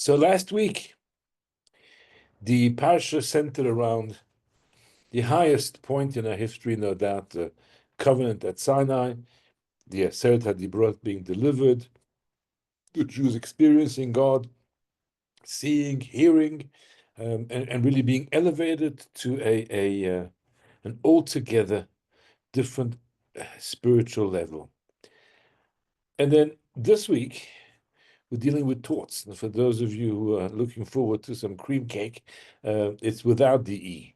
So last week, the parsha centered around the highest point in our history, no doubt, the covenant at Sinai, the Aseret HaDibrot being delivered, the Jews experiencing God, seeing, hearing, and really being elevated to an altogether different spiritual level. And then this week, we're dealing with torts. And for those of you who are looking forward to some cream cake, it's without the E.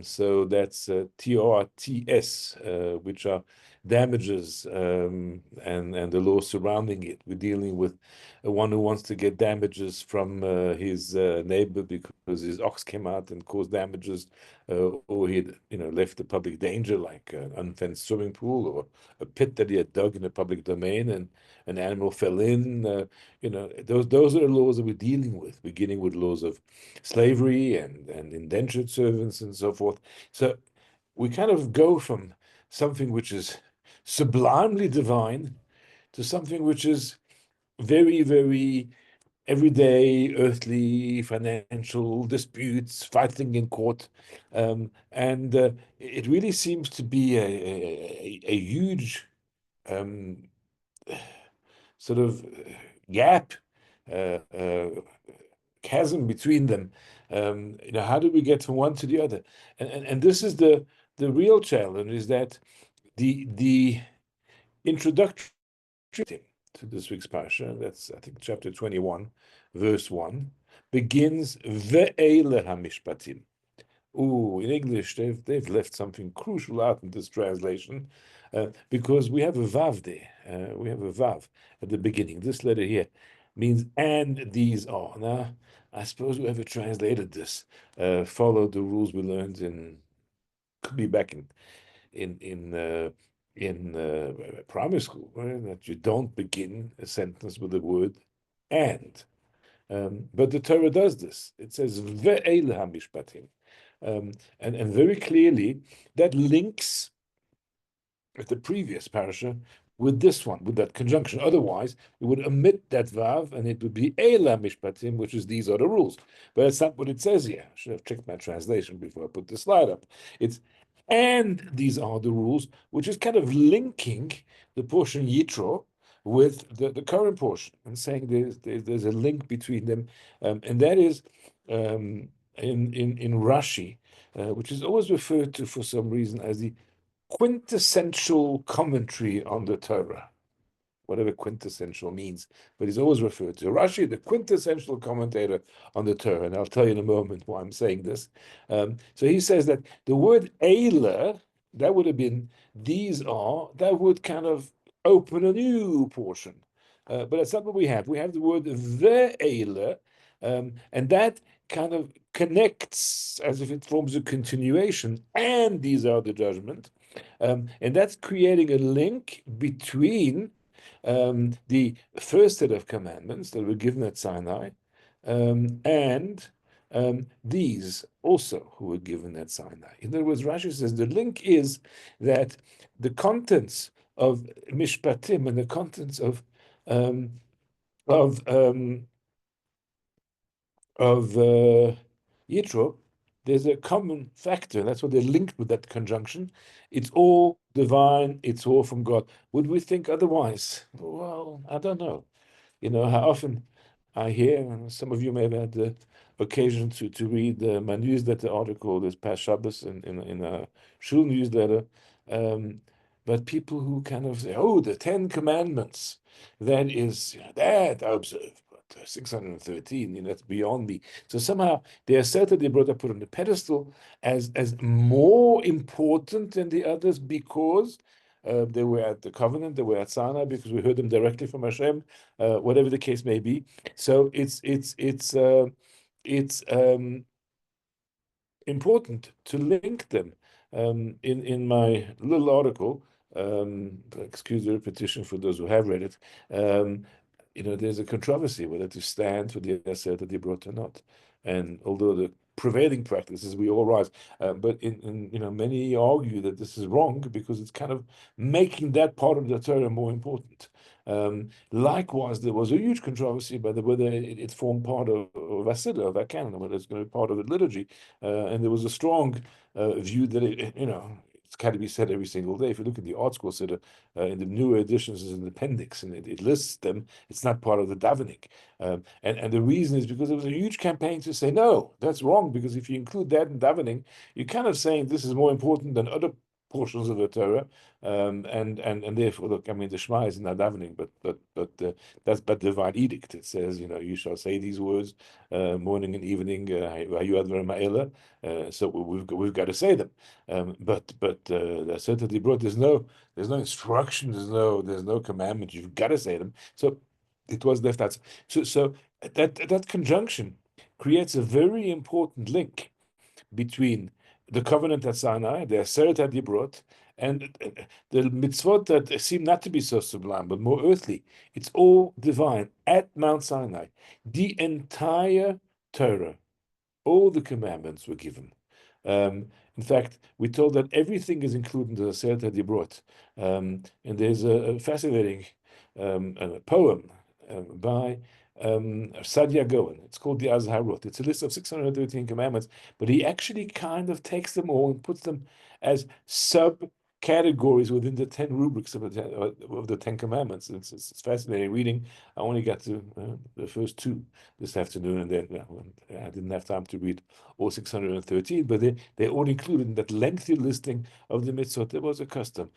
So that's TORTS, which are damages and the law surrounding it. We're dealing with one who wants to get damages from his neighbor because his ox came out and caused damages, or he had, left a public danger like an unfenced swimming pool or a pit that he had dug in a public domain and an animal fell in. Those are the laws that we're dealing with, beginning with laws of slavery and indentured servants and so forth. So we kind of go from something which is sublimely divine to something which is very, very everyday, earthly, financial disputes, fighting in court. And it really seems to be a huge sort of gap, uh, uh, chasm between them. How do we get from one to the other? And this is the real challenge, is that the introductory to this week's parsha, that's I think chapter 21, verse 1, begins Ve'ele hamishpatim. Oh, in English, they've left something crucial out in this translation, because we have a vav there. We have a vav at the beginning. This letter here means "and these are." Now, I suppose whoever translated this followed the rules we learned could be back in primary school, right? That you don't begin a sentence with the word "and." But the Torah does this. It says "ve'ele hamishpatim." And very clearly, that links with the previous parasha with this one, with that conjunction. Otherwise, we would omit that vav, and it would be Eila Mishpatim, which is these are the rules. But that's not what it says here. I should have checked my translation before I put the slide up. It's and these are the rules, which is kind of linking the portion Yitro with the current portion and saying there's a link between them, and that is in Rashi, which is always referred to for some reason as the quintessential commentary on the Torah, whatever quintessential means, but he's always referred to Rashi, the quintessential commentator on the Torah, and I'll tell you in a moment why I'm saying this. So he says that the word Eiler, that would have been these are, that would kind of open a new portion. But that's not what we have. We have the word the Eiler, and that kind of connects as if it forms a continuation, and these are the judgment. And that's creating a link between the first set of commandments that were given at Sinai and these also who were given at Sinai. In other words, Rashi says the link is that the contents of Mishpatim and the contents um, of Yitro, there's a common factor. That's what they're linked with, that conjunction. It's all divine. It's all from God. Would we think otherwise? Well, I don't know. How often I hear, and some of you may have had the occasion to read my newsletter article this past Shabbos in a shul newsletter, but people who kind of say, "Oh, the Ten Commandments, that is that I observe." 613, that's beyond me. So somehow they asserted they brought up put on the pedestal as more important than the others because they were at the covenant, they were at Sinai because we heard them directly from Hashem, whatever the case may be. So it's important to link them. In my little article, excuse the repetition for those who have read it, there's a controversy whether to stand for the asset that they brought or not. And although the prevailing practice is we all rise. But many argue that this is wrong because it's kind of making that part of the Torah more important. Likewise, there was a huge controversy about whether it formed part of Hasidah, of our canon, whether it's going to be part of the liturgy. And there was a strong view that it's got to be said every single day. If you look at the art school Siddur, in the newer editions, is an appendix, and it lists them. It's not part of the davening. And the reason is because there was a huge campaign to say, no, that's wrong, because if you include that in davening, you're kind of saying this is more important than other portions of the Torah, and therefore, look, I mean, the Shema is not davening, but that's but divine edict. It says, you shall say these words morning and evening. So we've got to say them. But the certainty brought there's no instruction, there's no commandment. You've got to say them. So it was left out. So that conjunction creates a very important link between the covenant at Sinai, the Aseret HaDibrot, and the mitzvot that seem not to be so sublime, but more earthly. It's all divine at Mount Sinai. The entire Torah, all the commandments were given. In fact, we're told that everything is included in the Aseret HaDibrot. And there's a fascinating poem by Sadia Goen. It's called the Azharot. It's a list of 613 commandments, but he actually kind of takes them all and puts them as subcategories within the 10 rubrics of the 10 commandments. It's fascinating reading. I only got to the first two this afternoon, and then I didn't have time to read all 613, but they're all included in that lengthy listing of the mitzvot. There was a custom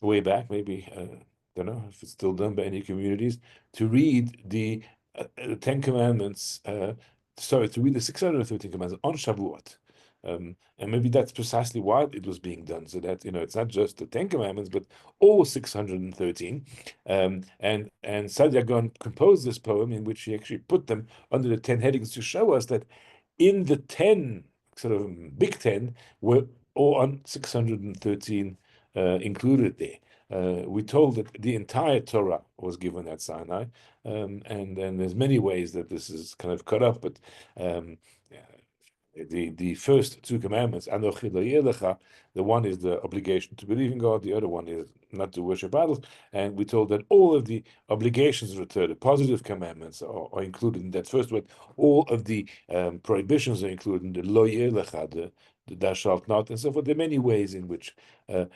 way back, maybe. Don't know if it's still done by any communities, to read the 10 Commandments, to read the 613 Commandments on Shavuot. And maybe that's precisely why it was being done, so that, it's not just the 10 Commandments, but all 613. And Sadia Gaon composed this poem in which he actually put them under the 10 headings to show us that in the 10, sort of big 10, were all on 613 included there. We told that the entire Torah was given at Sinai, and there's many ways that this is kind of cut up, but the first two commandments, Anochi lo yelecha, the one is the obligation to believe in God, the other one is not to worship idols, and we told that all of the obligations of the Torah, the positive commandments, are included in that first one. All of the prohibitions are included in the lo yelecha, the thou shalt not, and so forth. There are many ways in which the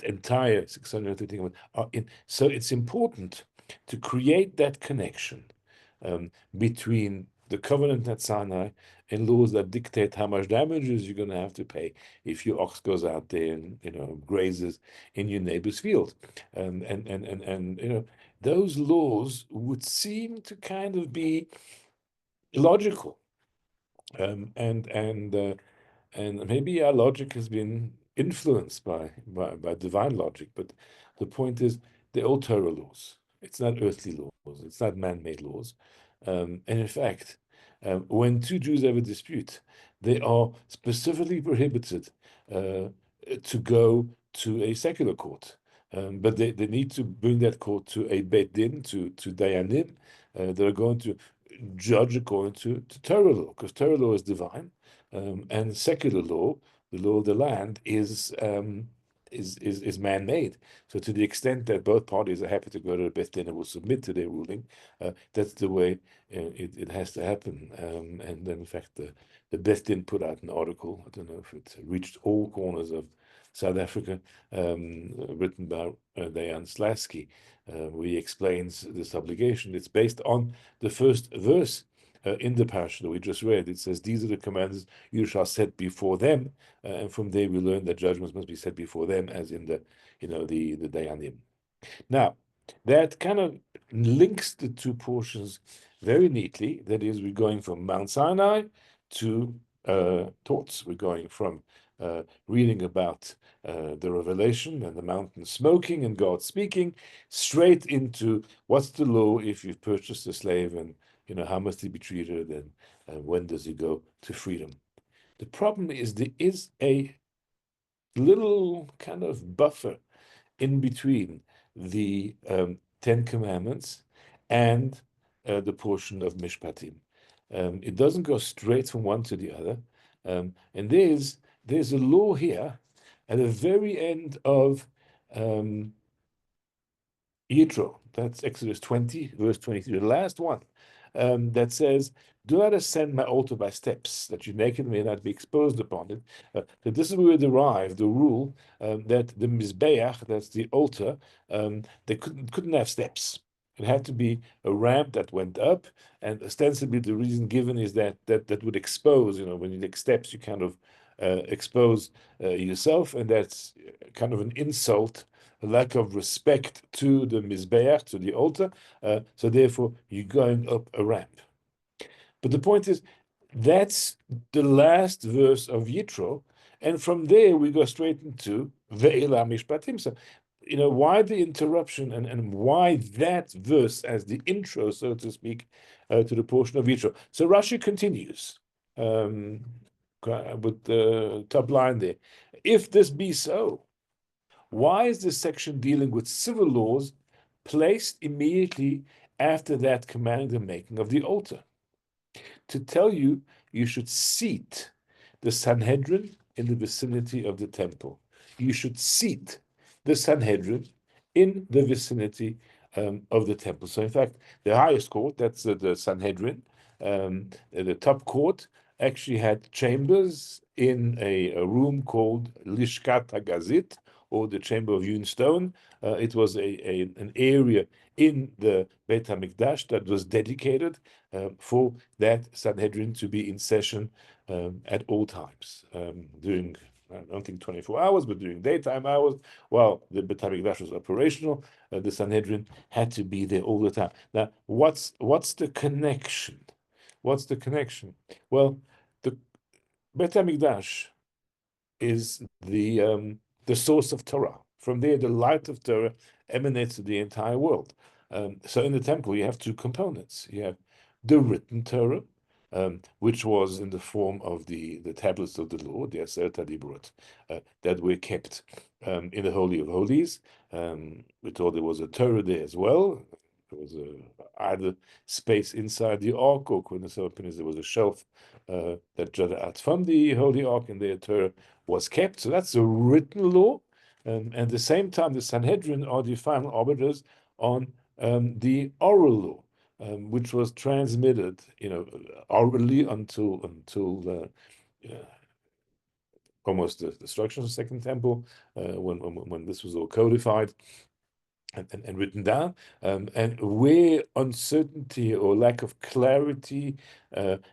entire 613 are in. So it's important to create that connection between the covenant at Sinai and laws that dictate how much damages you're going to have to pay if your ox goes out there and grazes in your neighbor's field, and those laws would seem to kind of be illogical, and maybe our logic has been influenced by divine logic, but the point is they're all Torah laws. It's not earthly laws. It's not man-made laws. And in fact, when two Jews have a dispute, they are specifically prohibited to go to a secular court. But they need to bring that court to a Beit Din, to Dayanim. They're going to judge according to Torah law, because Torah law is divine, and secular law, the law of the land, is man-made. So to the extent that both parties are happy to go to the Beit Din and will submit to their ruling, that's the way it has to happen. And then, in fact, the Beit Din put out an article, I don't know if it reached all corners of South Africa, written by Diane Slasky, where he explains this obligation. It's based on the first verse in the parasha that we just read. It says, "These are the commands you shall set before them," and from there we learn that judgments must be set before them, as in the Dayanim. Now, that kind of links the two portions very neatly. That is, we're going from Mount Sinai to Torts. We're going from reading about the revelation and the mountain smoking and God speaking, straight into what's the law if you've purchased a slave, and how must he be treated, and when does he go to freedom. The problem is there is a little kind of buffer in between the 10 commandments and the portion of Mishpatim. It doesn't go straight from one to the other. And there's a law here at the very end of Yitro. That's Exodus 20, verse 23, the last one, that says, "Do not ascend my altar by steps, that you naked may not be exposed upon it." So this is where we derive the rule that the Mizbeach, that's the altar, they couldn't have steps. It had to be a ramp that went up, and ostensibly the reason given is that would expose. When you take steps, you kind of expose yourself, and that's kind of an insult, a lack of respect to the Mizbeach, to the altar. So therefore, you're going up a ramp. But the point is, that's the last verse of Yitro, and from there we go straight into Ve'ela Mishpatim. So, why the interruption and why that verse as the intro, so to speak, to the portion of Yitro? So Rashi continues with the top line there. If this be so, why is this section dealing with civil laws placed immediately after that commanding the making of the altar? To tell you, you should seat the Sanhedrin in the vicinity of the temple. You should seat the Sanhedrin in the vicinity of the temple. So, in fact, the highest court, that's the Sanhedrin, the top court, actually had chambers in a room called Lishkat HaGazit, or the Chamber of Hewn Stone. It was an area in the Beit HaMikdash that was dedicated for that Sanhedrin to be in session at all times, during, I don't think 24 hours, but during daytime hours, while the Beit HaMikdash was operational, the Sanhedrin had to be there all the time. Now, what's the connection? What's the connection? Well, the Beit HaMikdash is the source of Torah. From there, the light of Torah emanates to the entire world. So in the temple, you have two components. You have the written Torah, which was in the form of the tablets of the law, the Aseret HaDibrot, that were kept in the Holy of Holies. We thought there was a Torah there as well. There was either space inside the ark, or there was a shelf that jutted out from the Holy Ark, and the Torah was kept. So that's the written law. And at the same time, the Sanhedrin are the final arbiters on the oral law, which was transmitted, orally until almost the destruction of the Second Temple, when this was all codified and written down, and where uncertainty or lack of clarity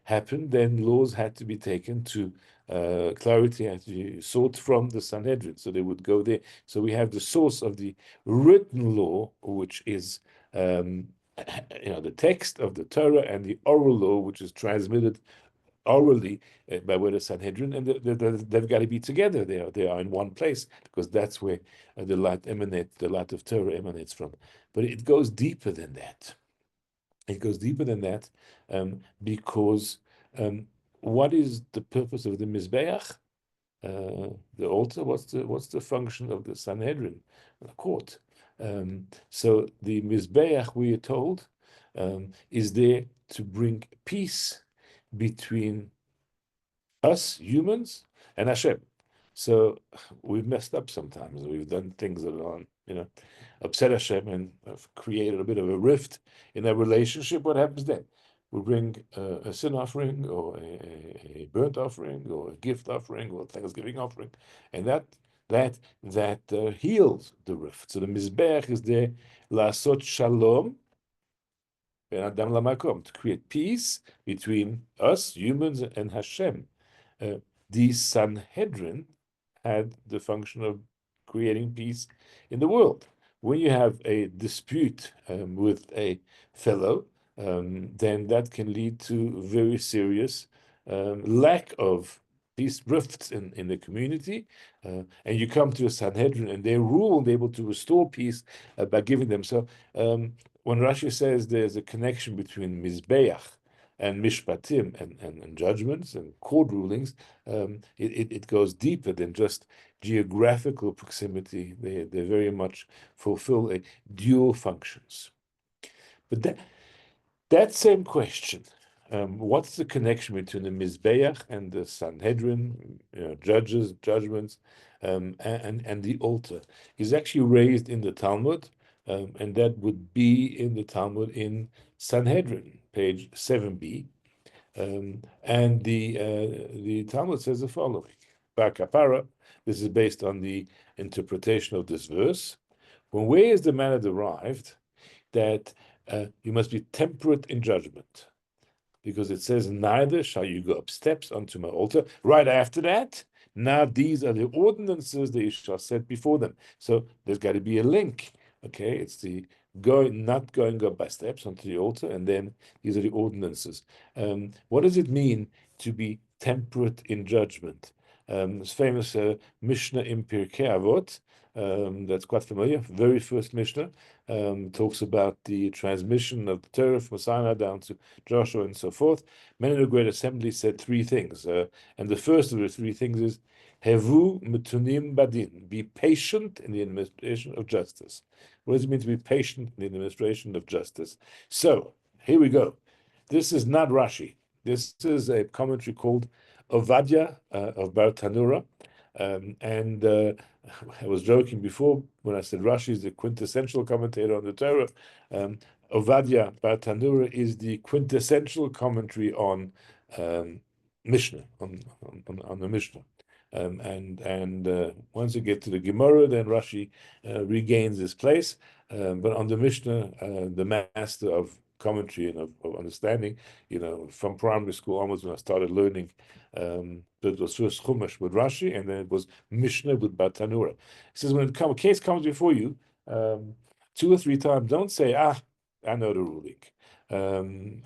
happened, then laws had to be taken to clarity had to be sought from the Sanhedrin, so they would go there. So we have the source of the written law, which is the text of the Torah, and the oral law, which is transmitted orally by way of the Sanhedrin, and they've got to be together. They are in one place, because that's where the light of Torah emanates from. But it goes deeper than that. It goes deeper than that, because what is the purpose of the Mizbeach, the altar? What's the function of the Sanhedrin, the court? So the Mizbeach, we are told, is there to bring peace between us humans and Hashem. So we've messed up sometimes. We've done things that are, upset Hashem, and have created a bit of a rift in our relationship. What happens then? We bring a sin offering, or a burnt offering, or a gift offering, or a Thanksgiving offering, and that heals the rift. So the Mizbeach is there, Lasot Shalom, to create peace between us humans and Hashem. The Sanhedrin had the function of creating peace in the world. When you have a dispute with a fellow, then that can lead to very serious lack of peace, rifts in the community, and you come to a Sanhedrin, and they rule and they're able to restore peace by giving them. So when Rashi says there's a connection between Mizbeach and Mishpatim and judgments and court rulings, it goes deeper than just geographical proximity. They very much fulfill dual functions. But that same question What's the connection between the Mizbeach and the Sanhedrin, judgments, and the altar? Is actually raised in the Talmud, and that would be in the Talmud in Sanhedrin, page 7b. And the Talmud says the following: Bar Kapara. This is based on the interpretation of this verse. From where is the manner derived that you must be temperate in judgment? Because it says, neither shall you go up steps unto my altar. Right after that, now these are the ordinances that you shall set before them. So there's got to be a link. Okay, it's the not going up by steps onto the altar, and then these are the ordinances. What does it mean to be temperate in judgment? It's famous Mishnah in Pirkei Avot, that's quite familiar. Very first Mishnah talks about the transmission of the Torah from Sinai down to Joshua and so forth. Men in the Great Assembly said three things, and the first of the three things is Hevu metunim badin, be patient in the administration of justice. What does it mean to be patient in the administration of justice? So here we go. This is not Rashi. This is a commentary called Ovadia of Bar Tanura, and I was joking before when I said Rashi is the quintessential commentator on the Torah. Ovadia Bar Tanura is the quintessential commentary on Mishnah, on the Mishnah. And once you get to the Gemara, then Rashi regains his place. But on the Mishnah, the master of commentary and of understanding, from primary school onwards when I started learning, it was first Chumash with Rashi, and then it was Mishnah with Bar Tanura. He says, when a case comes before you, 2 or 3 times, don't say, I know the ruling.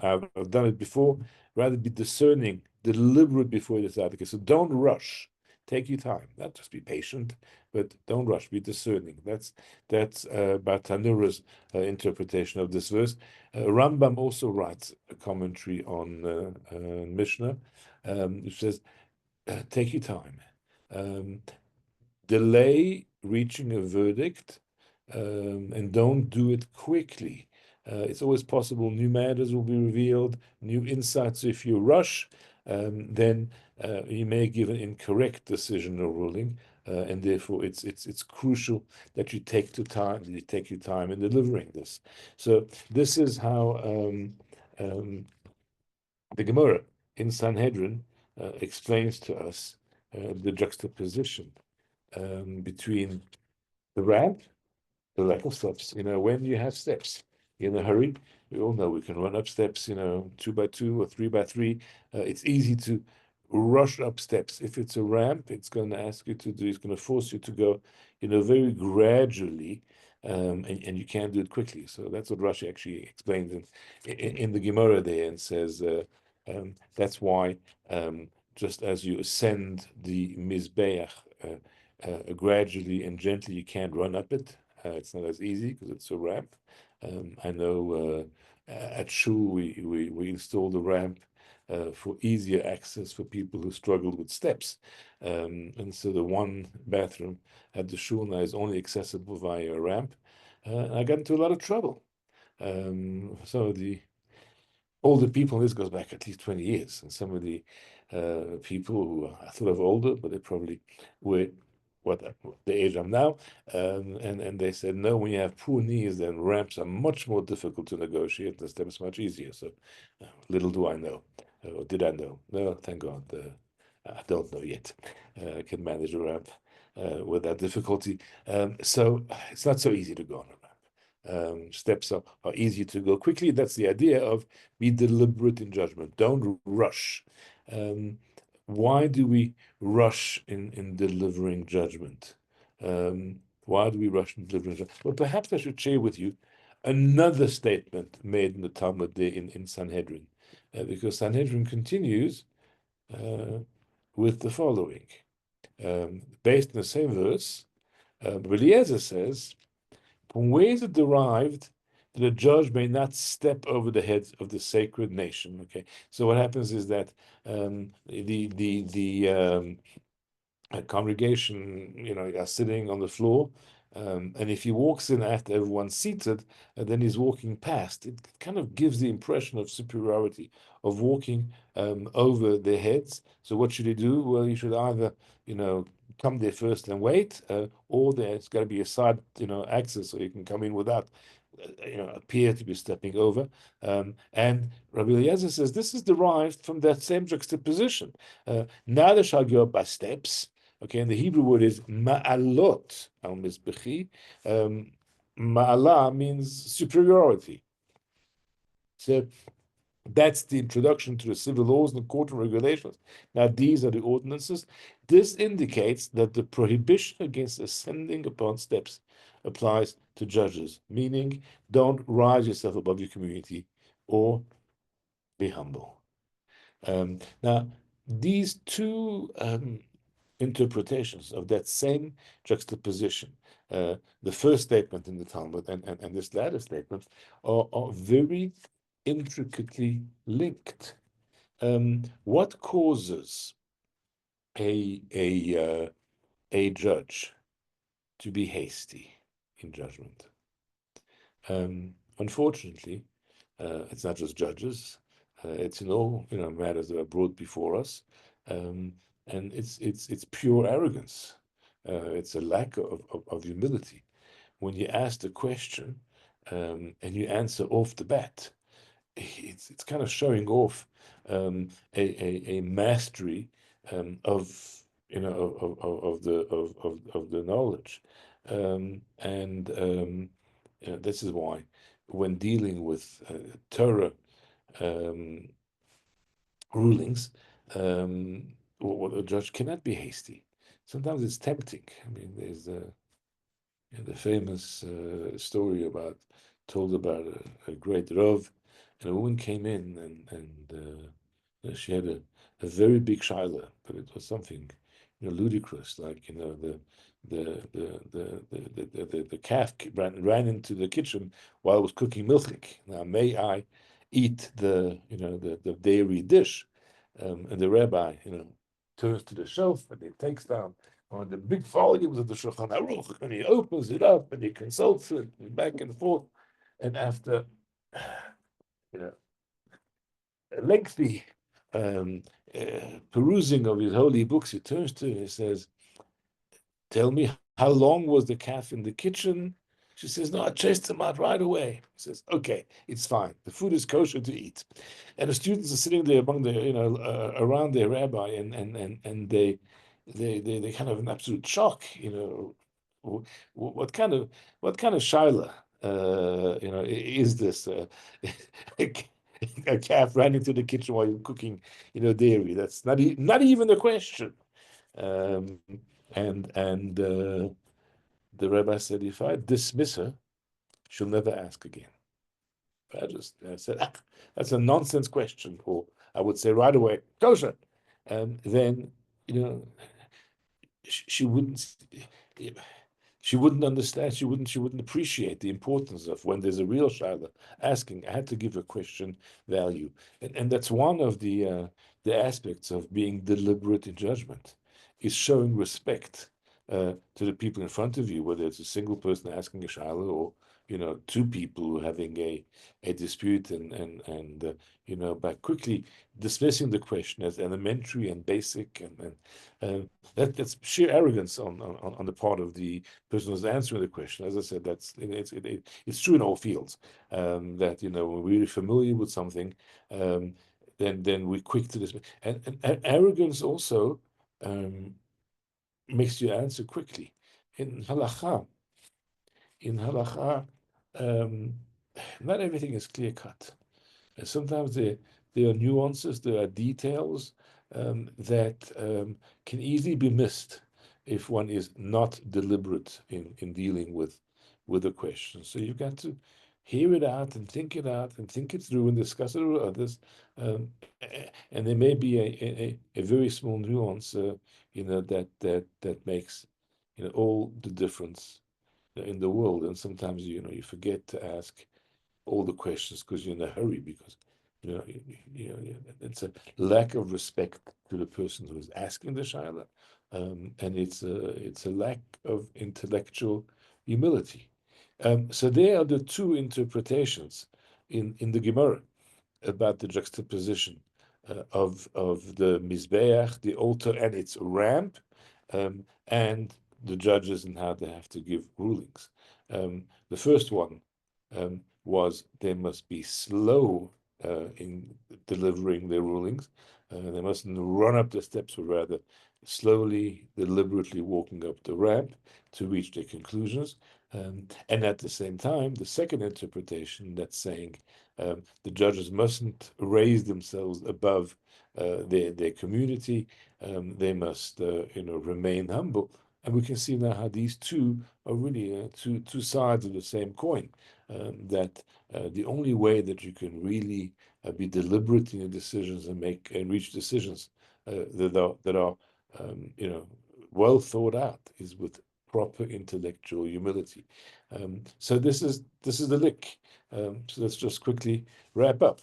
I've done it before. Rather be discerning, deliberate before you decide the case. So don't rush. Take your time. Not just be patient, but don't rush. Be discerning. That's Bar Tanura's interpretation of this verse. Rambam also writes a commentary on Mishnah, which says, take your time. Delay reaching a verdict, and don't do it quickly. It's always possible new matters will be revealed, new insights. If you rush, then you may give an incorrect decision or ruling, and therefore it's crucial that you take your time in delivering this. So this is how the Gemara in Sanhedrin explains to us the juxtaposition between the ramp, the lack of steps. When you have steps in a hurry, we all know we can run up steps, 2 by 2 or 3 by 3. It's easy to rush up steps. If it's a ramp, it's going to force you to go, very gradually, and you can't do it quickly. So that's what Rashi actually explains in the Gemara there, and says that's why just as you ascend the Mizbeach gradually and gently, you can't run up it. It's not as easy because it's a ramp. I know at Shul we installed a ramp for easier access for people who struggle with steps. And so the one bathroom at the Shul now is only accessible via a ramp. I got into a lot of trouble. Some of the older people, this goes back at least 20 years, and some of the people who I thought of older, but they probably were the age I'm now, and they said, no, when you have poor knees, then ramps are much more difficult to negotiate, the steps much easier. So little do I know, or did I know? No, thank God, I don't know yet. I can manage a ramp without difficulty. So it's not so easy to go on a ramp. Steps are easy to go quickly. That's the idea of be deliberate in judgment. Don't rush. Why do we rush in delivering judgment? Why do we rush in delivering judgment? Well, perhaps I should share with you another statement made in the Talmud there in Sanhedrin, because Sanhedrin continues with the following. Based on the same verse, Eliezer says, from where is it derived that a judge may not step over the heads of the sacred nation? Okay, so what happens is that the congregation, are sitting on the floor, And if he walks in after everyone's seated, and then he's walking past, it kind of gives the impression of superiority, of walking over their heads. So what should he do? Well, he should either, come there first and wait, or there's got to be a side, access so you can come in without, appear to be stepping over. And Rabbi Eliezer says this is derived from that same juxtaposition. Now they shall go up by steps. Okay, and the Hebrew word is ma'alot al mizbechi. Ma'ala means superiority. So that's the introduction to the civil laws and the court and regulations. Now, these are the ordinances. This indicates that the prohibition against ascending upon steps applies to judges, meaning don't rise yourself above your community or be humble. Now, these two interpretations of that same juxtaposition, the first statement in the Talmud and this latter statement, are very intricately linked. What causes a judge to be hasty in judgment? Unfortunately, it's not just judges. It's in all matters that are brought before us, and it's pure arrogance. It's a lack of humility. When you ask the question and you answer off the bat, it's kind of showing off a mastery of of the knowledge, and this is why when dealing with Torah um, rulings, a judge cannot be hasty. Sometimes it's tempting. I mean, there's the famous story told about a great Rav, and a woman came in and she had a very big shaila, but it was something ludicrous, like the calf ran into the kitchen while I was cooking milchik. Now, may I eat the dairy dish? And the rabbi, turns to the shelf and he takes down on the big volumes of the Shulchan Aruch, and he opens it up and he consults it back and forth. And after, a lengthy perusing of his holy books, he turns to her and he says, "Tell me, how long was the calf in the kitchen?" She says, "No, I chased him out right away." He says, "Okay, it's fine. The food is kosher to eat." And the students are sitting there among around their rabbi, and they kind of in absolute shock. What kind of shaila, is this? A calf ran into the kitchen while you're cooking, dairy. That's not even a question. Um, and the rabbi said, if I dismiss her, she'll never ask again. I said, that's a nonsense question, or I would say right away, kosher. Then, she wouldn't understand. She wouldn't appreciate the importance of when there's a real shaila asking. I had to give a question value, and that's one of the aspects of being deliberate in judgment, is showing respect to the people in front of you, whether it's a single person asking a shaila or two people having a dispute, and by quickly dismissing the question as elementary and basic, and that's sheer arrogance on the part of the person who's answering the question. As I said, it's true in all fields, that when we're really familiar with something, then we're quick to dismiss. And arrogance also makes you answer quickly. In halacha, in halacha, um, not everything is clear cut. And sometimes there are nuances, there are details that can easily be missed if one is not deliberate in dealing with a question. So you've got to hear it out and think it through and discuss it with others. Um, and there may be a very small nuance, that makes all the difference in the world. And sometimes you forget to ask all the questions because you're in a hurry, because it's a lack of respect to the person who is asking the shaila, and it's a lack of intellectual humility. So there are the two interpretations in the Gemara about the juxtaposition of the Mizbeach, the altar and its ramp, and the judges and how they have to give rulings. The first one was they must be slow in delivering their rulings. They mustn't run up the steps, but rather slowly, deliberately walking up the ramp to reach their conclusions. And at the same time, the second interpretation that's saying the judges mustn't raise themselves above their community. They must, remain humble. And we can see now how these two are really two sides of the same coin. That the only way that you can really be deliberate in your decisions and reach decisions that are well thought out is with proper intellectual humility. So this is the lick. So let's just quickly wrap up.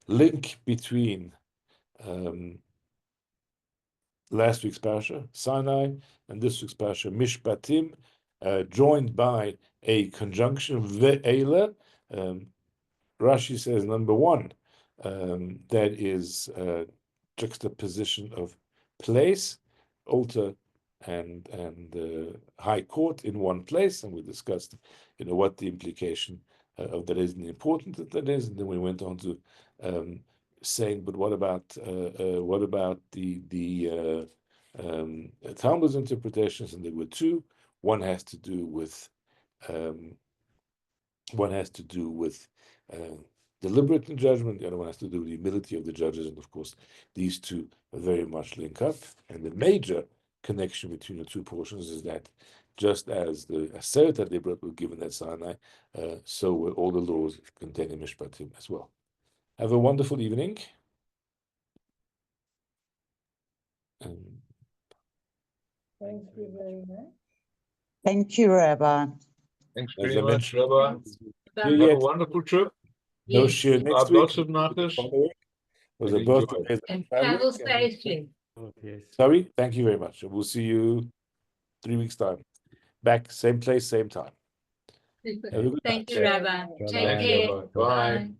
Link between last week's parasha, Sinai, and this week's parasha, Mishpatim, joined by a conjunction, Ve'ela. Rashi says, number one, that is juxtaposition of place, altar, and high court in one place, and we discussed, what the implication of that is and the importance that is, and then we went on to saying, but what about the Talmud's interpretations? And there were two. One has to do with deliberate judgment. The other one has to do with the humility of the judges, and of course, these two very much link up. And the major connection between the two portions is that just as the Aseret HaDibrot were given at Sinai, so were all the laws contained in Mishpatim as well. Have a wonderful evening. Thank you very much. Thank you, Rabbi. Thanks As very I much, mentioned, Rabbi. you Have a yet wonderful trip. no Yes. share Keep next up week. lots of nachas. It was a And enjoy. birthday. And travel safely. Yes. Sorry, thank you very much. We'll see you 3 weeks' time. Back, same place, same time. Have a good Thank night. you, Rabbi. Bye-bye. Take Thanks, care. Rabbi. Bye. Bye.